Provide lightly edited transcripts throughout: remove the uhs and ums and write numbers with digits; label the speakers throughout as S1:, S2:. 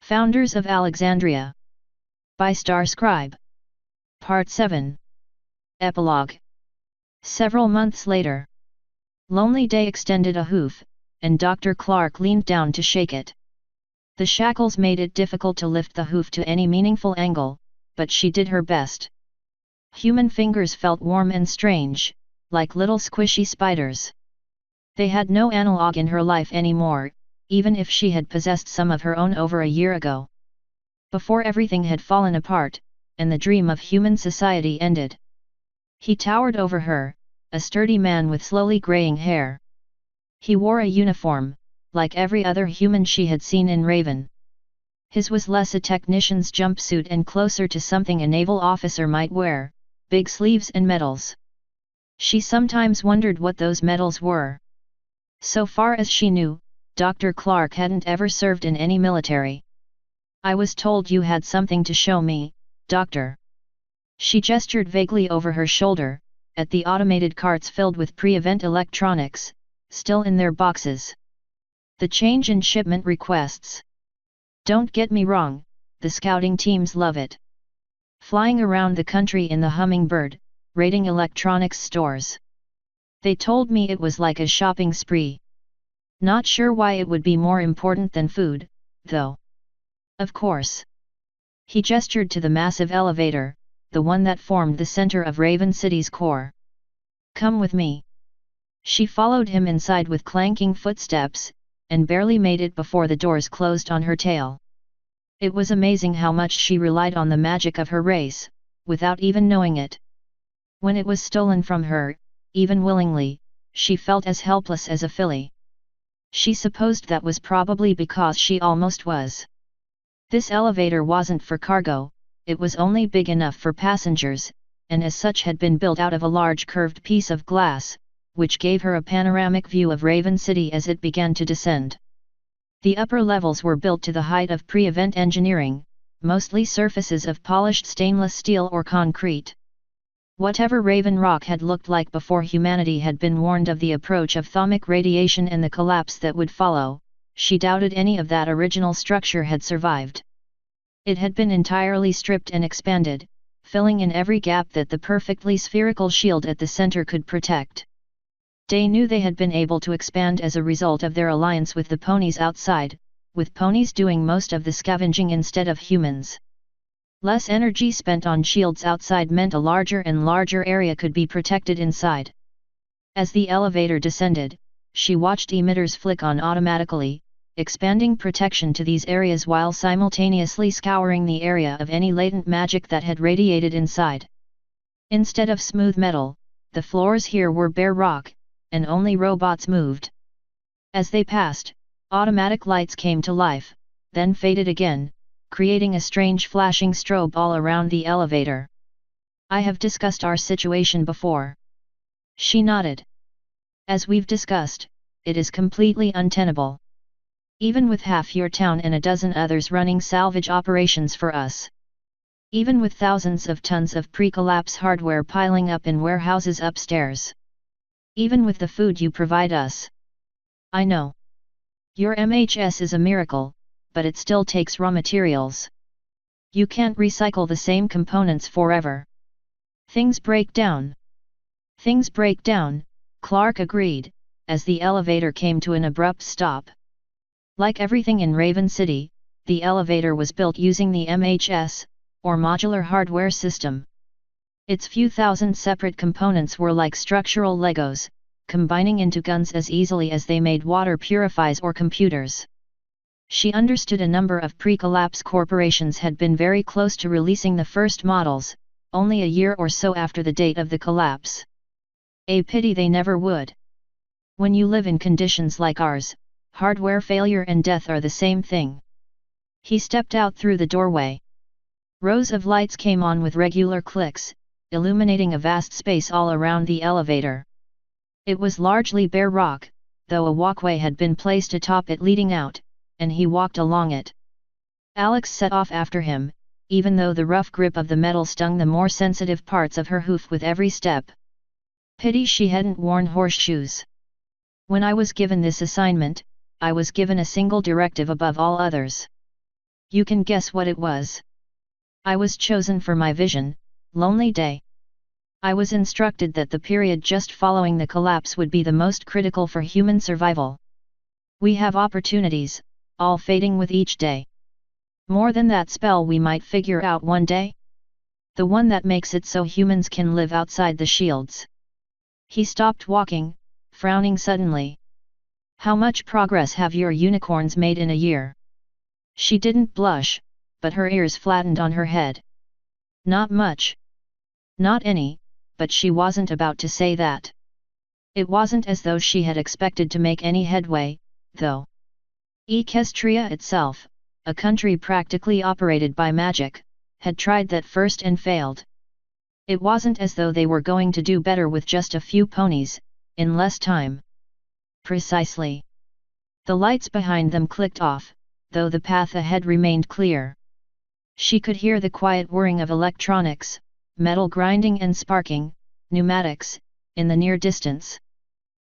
S1: Founders of Alexandria. By Star Scribe. Part 7. Epilogue. Several months later. Lonely Day extended a hoof, and Dr. Clark leaned down to shake it. The shackles made it difficult to lift the hoof to any meaningful angle, but she did her best. Human fingers felt warm and strange, like little squishy spiders. They had no analog in her life anymore, even if she had possessed some of her own over a year ago. Before everything had fallen apart, and the dream of human society ended. He towered over her, a sturdy man with slowly graying hair. He wore a uniform, like every other human she had seen in Raven. His was less a technician's jumpsuit and closer to something a naval officer might wear, big sleeves and medals. She sometimes wondered what those medals were. So far as she knew, Dr. Clark hadn't ever served in any military. "I was told you had something to show me, Doctor." She gestured vaguely over her shoulder, at the automated carts filled with pre-event electronics, still in their boxes. "The change in shipment requests. Don't get me wrong, the scouting teams love it. Flying around the country in the Hummingbird, raiding electronics stores. They told me it was like a shopping spree. Not sure why it would be more important than food, though. Of course." He gestured to the massive elevator, the one that formed the center of Raven City's core. "Come with me." She followed him inside with clanking footsteps, and barely made it before the doors closed on her tail. It was amazing how much she relied on the magic of her race, without even knowing it. When it was stolen from her, even willingly, she felt as helpless as a filly. She supposed that was probably because she almost was. This elevator wasn't for cargo, it was only big enough for passengers, and as such had been built out of a large curved piece of glass, which gave her a panoramic view of Raven City as it began to descend. The upper levels were built to the height of pre-event engineering, mostly surfaces of polished stainless steel or concrete. Whatever Raven Rock had looked like before humanity had been warned of the approach of atomic radiation and the collapse that would follow, she doubted any of that original structure had survived. It had been entirely stripped and expanded, filling in every gap that the perfectly spherical shield at the center could protect. Day knew they had been able to expand as a result of their alliance with the ponies outside, with ponies doing most of the scavenging instead of humans. Less energy spent on shields outside meant a larger and larger area could be protected inside. As the elevator descended, she watched emitters flick on automatically, expanding protection to these areas while simultaneously scouring the area of any latent magic that had radiated inside. Instead of smooth metal, the floors here were bare rock, and only robots moved. As they passed, automatic lights came to life, then faded again, creating a strange flashing strobe all around the elevator. "I have discussed our situation before." She nodded. "As we've discussed, it is completely untenable. Even with half your town and a dozen others running salvage operations for us. Even with thousands of tons of pre-collapse hardware piling up in warehouses upstairs. Even with the food you provide us. I know. Your MHS is a miracle, but it still takes raw materials. You can't recycle the same components forever. Things break down." "Things break down," Clark agreed, as the elevator came to an abrupt stop. Like everything in Raven City, the elevator was built using the MHS, or Modular Hardware System. Its few thousand separate components were like structural Legos, combining into guns as easily as they made water purifiers or computers. She understood a number of pre-collapse corporations had been very close to releasing the first models, only a year or so after the date of the collapse. A pity they never would. When you live in conditions like ours, hardware failure and death are the same thing. He stepped out through the doorway. Rows of lights came on with regular clicks, illuminating a vast space all around the elevator. It was largely bare rock, though a walkway had been placed atop it leading out, and he walked along it. Alex set off after him, even though the rough grip of the metal stung the more sensitive parts of her hoof with every step. Pity she hadn't worn horseshoes. "When I was given this assignment, I was given a single directive above all others. You can guess what it was. I was chosen for my vision, Lonely Day. I was instructed that the period just following the collapse would be the most critical for human survival. We have opportunities, all fading with each day. More than that spell we might figure out one day. The one that makes it so humans can live outside the shields. He stopped walking, frowning suddenly. How much progress have your unicorns made in a year? She didn't blush, but her ears flattened on her head. Not much. Not any, but she wasn't about to say that. It wasn't as though she had expected to make any headway, though. Equestria itself, a country practically operated by magic, had tried that first and failed. It wasn't as though they were going to do better with just a few ponies, in less time. Precisely. The lights behind them clicked off, though the path ahead remained clear. She could hear the quiet whirring of electronics, metal grinding and sparking, pneumatics, in the near distance.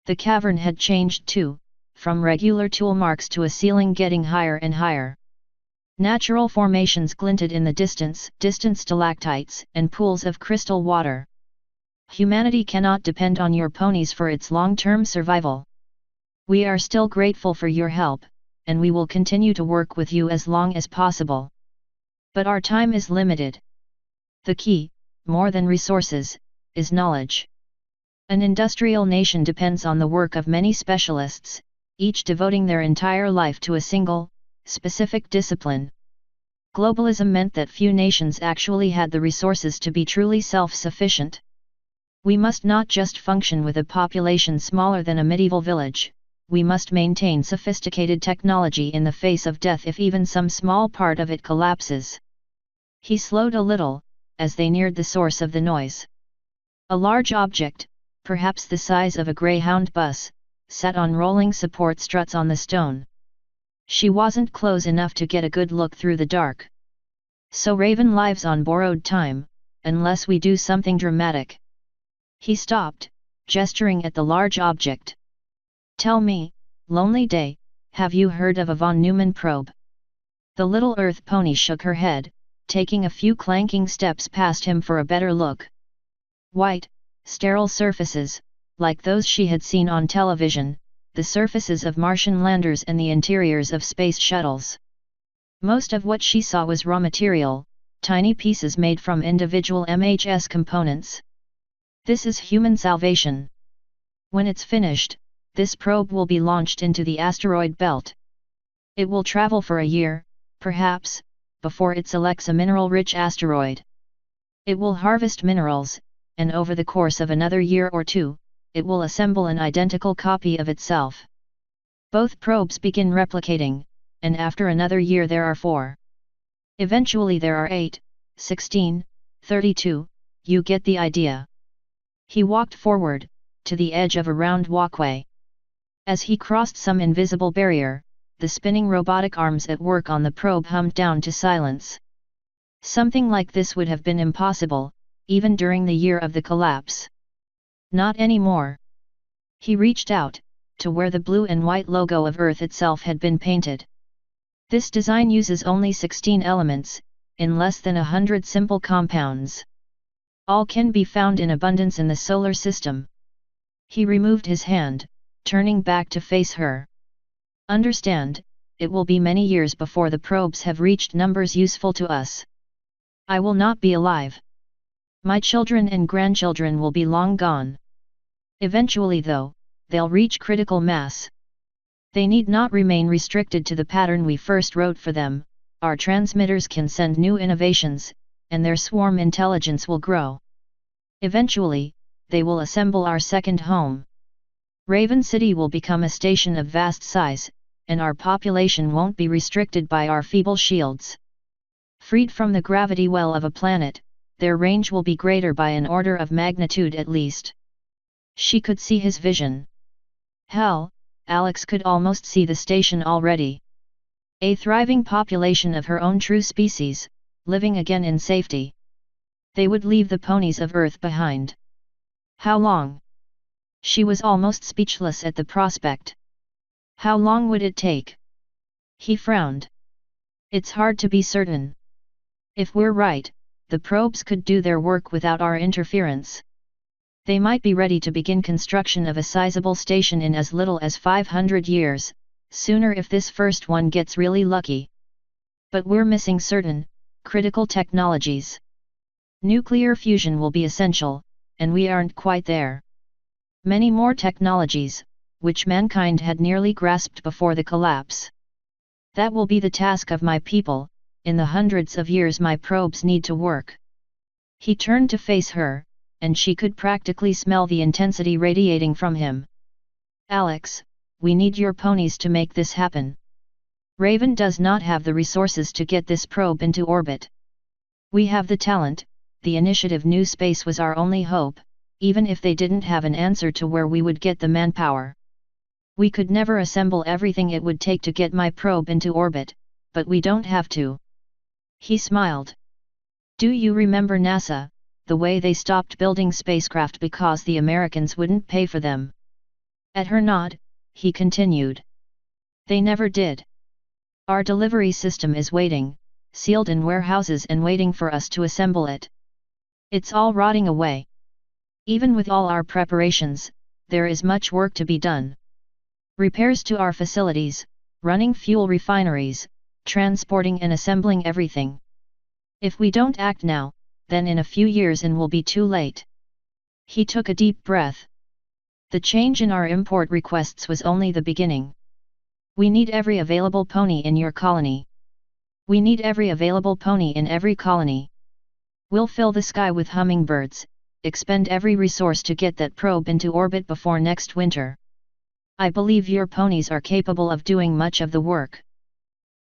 S1: The cavern had changed too, from regular tool marks to a ceiling getting higher and higher. Natural formations glinted in the distance, distant stalactites and pools of crystal water. Humanity cannot depend on your ponies for its long-term survival. We are still grateful for your help, and we will continue to work with you as long as possible. But our time is limited. The key, more than resources, is knowledge. An industrial nation depends on the work of many specialists, each devoting their entire life to a single, specific discipline. Globalism meant that few nations actually had the resources to be truly self-sufficient. We must not just function with a population smaller than a medieval village, we must maintain sophisticated technology in the face of death if even some small part of it collapses. He slowed a little, as they neared the source of the noise. A large object, perhaps the size of a Greyhound bus, sat on rolling support struts on the stone. She wasn't close enough to get a good look through the dark. So Raven lives on borrowed time, unless we do something dramatic. He stopped, gesturing at the large object. Tell me, Lonely Day, have you heard of a von Neumann probe? The little earth pony shook her head, taking a few clanking steps past him for a better look. White, sterile surfaces, like those she had seen on television, the surfaces of Martian landers and the interiors of space shuttles. Most of what she saw was raw material, tiny pieces made from individual MHS components. This is human salvation. When it's finished, this probe will be launched into the asteroid belt. It will travel for a year, perhaps, before it selects a mineral-rich asteroid. It will harvest minerals, and over the course of another year or two, it will assemble an identical copy of itself. Both probes begin replicating, and after another year there are 4. Eventually there are 8, 16, 32, you get the idea. He walked forward, to the edge of a round walkway. As he crossed some invisible barrier, the spinning robotic arms at work on the probe hummed down to silence. Something like this would have been impossible, even during the year of the collapse. Not anymore. He reached out, to where the blue and white logo of Earth itself had been painted. This design uses only 16 elements, in less than 100 simple compounds. All can be found in abundance in the solar system. He removed his hand, turning back to face her. Understand, it will be many years before the probes have reached numbers useful to us. I will not be alive. My children and grandchildren will be long gone. Eventually though, they'll reach critical mass. They need not remain restricted to the pattern we first wrote for them, our transmitters can send new innovations, and their swarm intelligence will grow. Eventually, they will assemble our second home. Raven City will become a station of vast size, and our population won't be restricted by our feeble shields. Freed from the gravity well of a planet, their range will be greater by an order of magnitude at least. She could see his vision. Hell, Alex could almost see the station already. A thriving population of her own true species, living again in safety. They would leave the ponies of Earth behind. How long? She was almost speechless at the prospect. How long would it take? He frowned. It's hard to be certain. If we're right, the probes could do their work without our interference. They might be ready to begin construction of a sizable station in as little as 500 years, sooner if this first one gets really lucky. But we're missing certain, critical technologies. Nuclear fusion will be essential, and we aren't quite there. Many more technologies, which mankind had nearly grasped before the collapse. That will be the task of my people, in the hundreds of years my probes need to work. He turned to face her, and she could practically smell the intensity radiating from him. Alex, we need your ponies to make this happen. Raven does not have the resources to get this probe into orbit. We have the talent, the initiative. New space was our only hope, even if they didn't have an answer to where we would get the manpower. We could never assemble everything it would take to get my probe into orbit, but we don't have to. He smiled. Do you remember NASA, the way they stopped building spacecraft because the Americans wouldn't pay for them? At her nod, he continued. They never did. Our delivery system is waiting, sealed in warehouses and waiting for us to assemble it. It's all rotting away. Even with all our preparations, there is much work to be done. Repairs to our facilities, running fuel refineries, transporting and assembling everything. If we don't act now, then in a few years it will be too late. He took a deep breath. The change in our import requests was only the beginning. We need every available pony in your colony. We need every available pony in every colony. We'll fill the sky with hummingbirds, expend every resource to get that probe into orbit before next winter. I believe your ponies are capable of doing much of the work.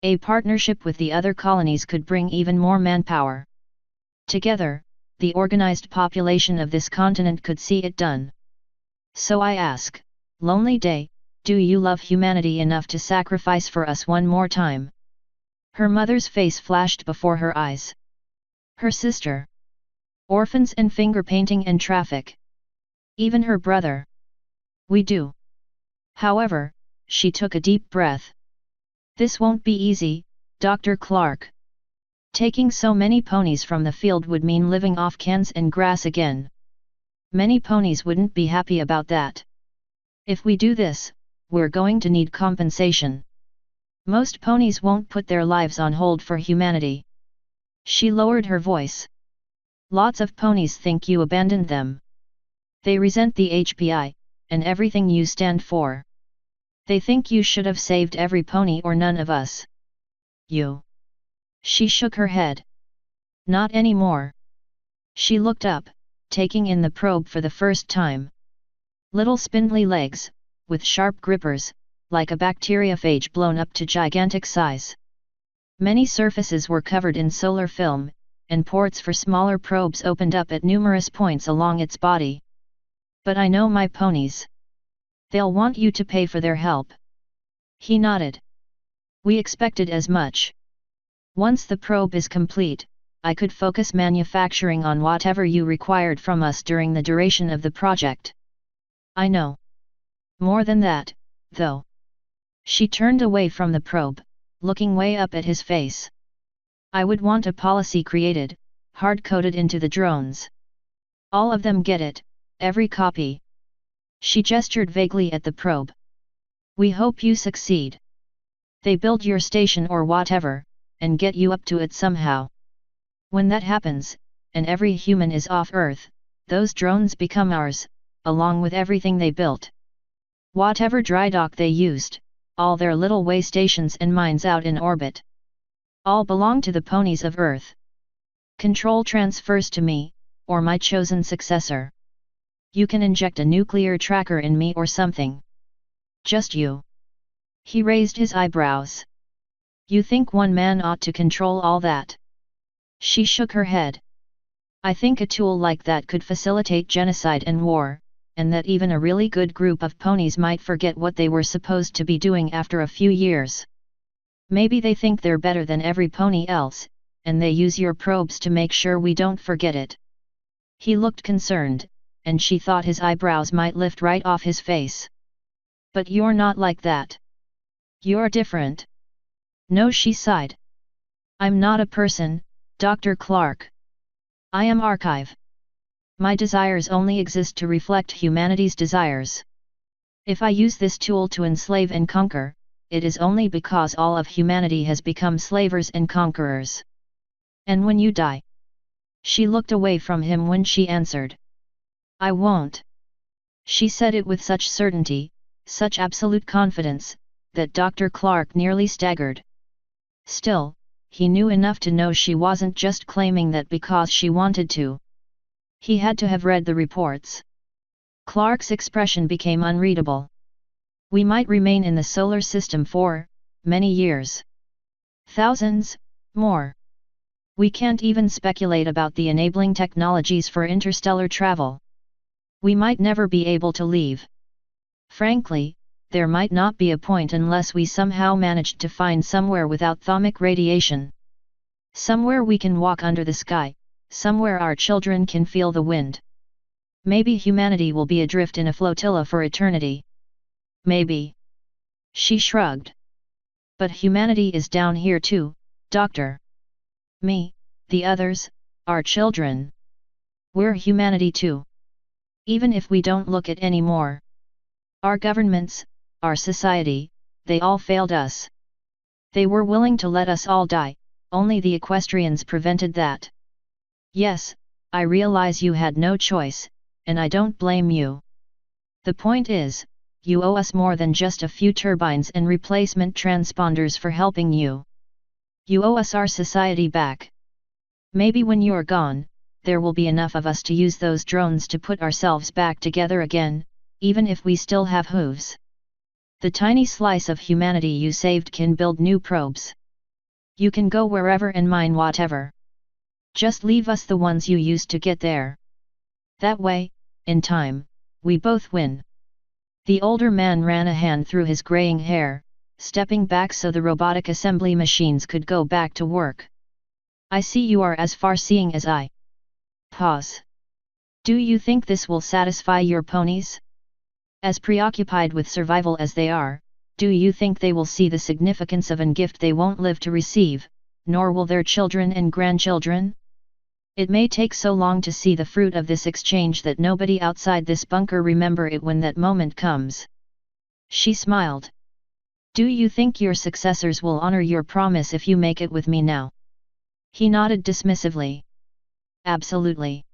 S1: A partnership with the other colonies could bring even more manpower. Together, the organized population of this continent could see it done. So I ask, Lonely Day, do you love humanity enough to sacrifice for us one more time? Her mother's face flashed before her eyes. Her sister. Orphans and finger painting and traffic. Even her brother. We do. However, she took a deep breath. This won't be easy, Dr. Clark. Taking so many ponies from the field would mean living off cans and grass again. Many ponies wouldn't be happy about that. If we do this, we're going to need compensation. Most ponies won't put their lives on hold for humanity. She lowered her voice. Lots of ponies think you abandoned them. They resent the HPI, and everything you stand for. They think you should have saved every pony or none of us. You. She shook her head. Not anymore. She looked up, taking in the probe for the first time. Little spindly legs, with sharp grippers, like a bacteriophage blown up to gigantic size. Many surfaces were covered in solar film, and ports for smaller probes opened up at numerous points along its body. But I know my ponies. They'll want you to pay for their help. He nodded. We expected as much. Once the probe is complete, I could focus manufacturing on whatever you required from us during the duration of the project. I know. More than that, though. She turned away from the probe, looking way up at his face. I would want a policy created, hard-coded into the drones. All of them get it, every copy. She gestured vaguely at the probe. We hope you succeed. They build your station or whatever, and get you up to it somehow. When that happens, and every human is off Earth, those drones become ours, along with everything they built. Whatever dry dock they used, all their little way stations and mines out in orbit. All belong to the ponies of Earth. Control transfers to me, or my chosen successor. You can inject a nuclear tracker in me or something. Just you. He raised his eyebrows. You think one man ought to control all that? She shook her head. I think a tool like that could facilitate genocide and war, and that even a really good group of ponies might forget what they were supposed to be doing after a few years. Maybe they think they're better than every pony else, and they use your probes to make sure we don't forget it. He looked concerned, and she thought his eyebrows might lift right off his face. But you're not like that. You're different. No, she sighed. I'm not a person, Dr. Clark. I am archive. My desires only exist to reflect humanity's desires. If I use this tool to enslave and conquer, it is only because all of humanity has become slavers and conquerors. And when you die? She looked away from him when she answered. I won't. She said it with such certainty, such absolute confidence, that Dr. Clark nearly staggered. Still, he knew enough to know she wasn't just claiming that because she wanted to. He had to have read the reports. Clark's expression became unreadable. We might remain in the solar system for many years. Thousands, more. We can't even speculate about the enabling technologies for interstellar travel. We might never be able to leave. Frankly, there might not be a point unless we somehow managed to find somewhere without atomic radiation. Somewhere we can walk under the sky, somewhere our children can feel the wind. Maybe humanity will be adrift in a flotilla for eternity. Maybe. She shrugged. But humanity is down here too, Doctor. Me, the others, our children. We're humanity too. Even if we don't look it anymore. Our governments, our society, they all failed us. They were willing to let us all die, only the equestrians prevented that. Yes, I realize you had no choice, and I don't blame you. The point is, you owe us more than just a few turbines and replacement transponders for helping you. You owe us our society back. Maybe when you're gone, there will be enough of us to use those drones to put ourselves back together again, even if we still have hooves. The tiny slice of humanity you saved can build new probes. You can go wherever and mine whatever. Just leave us the ones you used to get there. That way, in time, we both win. The older man ran a hand through his graying hair, stepping back so the robotic assembly machines could go back to work. I see you are as far-seeing as I. Pause. Do you think this will satisfy your ponies? As preoccupied with survival as they are, do you think they will see the significance of a gift they won't live to receive, nor will their children and grandchildren? It may take so long to see the fruit of this exchange that nobody outside this bunker remember it when that moment comes. She smiled. Do you think your successors will honor your promise if you make it with me now? He nodded dismissively. Absolutely.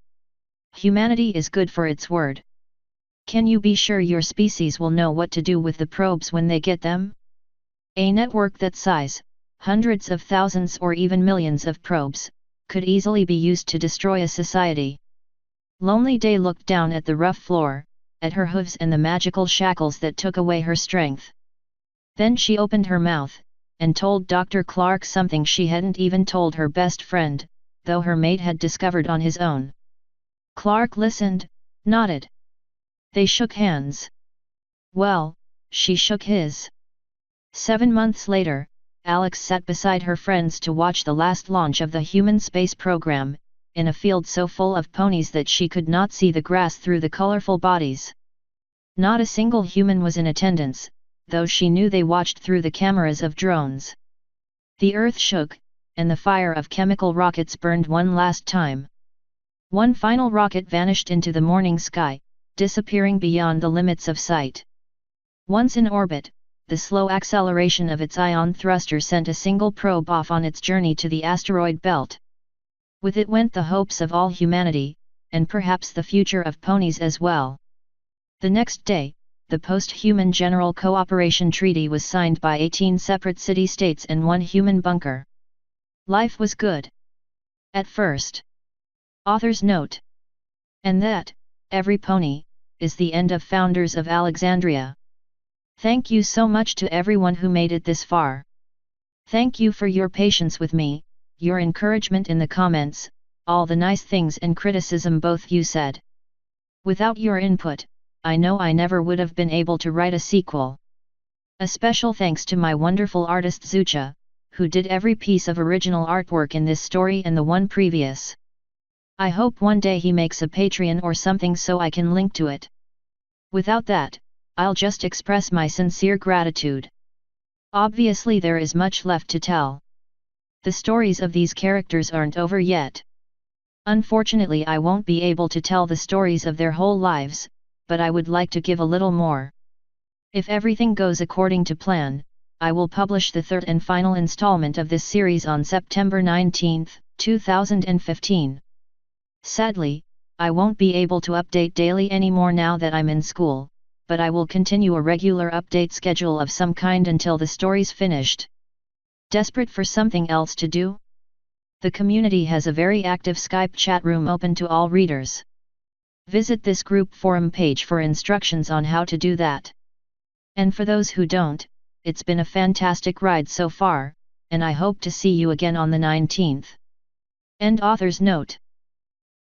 S1: Humanity is good for its word. Can you be sure your species will know what to do with the probes when they get them? A network that size, hundreds of thousands or even millions of probes, could easily be used to destroy a society. Lonely Day looked down at the rough floor, at her hooves and the magical shackles that took away her strength. Then she opened her mouth, and told Dr. Clark something she hadn't even told her best friend, though her mate had discovered on his own. Clark listened, nodded. They shook hands. Well, she shook his. 7 months later, Alex sat beside her friends to watch the last launch of the human space program, in a field so full of ponies that she could not see the grass through the colorful bodies. Not a single human was in attendance, though she knew they watched through the cameras of drones. The earth shook, and the fire of chemical rockets burned one last time. One final rocket vanished into the morning sky, disappearing beyond the limits of sight. Once in orbit, the slow acceleration of its ion thruster sent a single probe off on its journey to the asteroid belt. With it went the hopes of all humanity, and perhaps the future of ponies as well. The next day, the post-human General Cooperation Treaty was signed by 18 separate city-states and one human bunker. Life was good. At first. Author's note. And that, every pony, is the end of Founders of Alexandria. Thank you so much to everyone who made it this far. Thank you for your patience with me, your encouragement in the comments, all the nice things and criticism both you said. Without your input, I know I never would have been able to write a sequel. A special thanks to my wonderful artist Zucha, who did every piece of original artwork in this story and the one previous. I hope one day he makes a Patreon or something so I can link to it. Without that, I'll just express my sincere gratitude. Obviously there is much left to tell. The stories of these characters aren't over yet. Unfortunately, I won't be able to tell the stories of their whole lives, but I would like to give a little more. If everything goes according to plan, I will publish the third and final installment of this series on September 19, 2015. Sadly, I won't be able to update daily anymore now that I'm in school, but I will continue a regular update schedule of some kind until the story's finished. Desperate for something else to do? The community has a very active Skype chat room open to all readers. Visit this group forum page for instructions on how to do that. And for those who don't, it's been a fantastic ride so far, and I hope to see you again on the 19th. End author's note.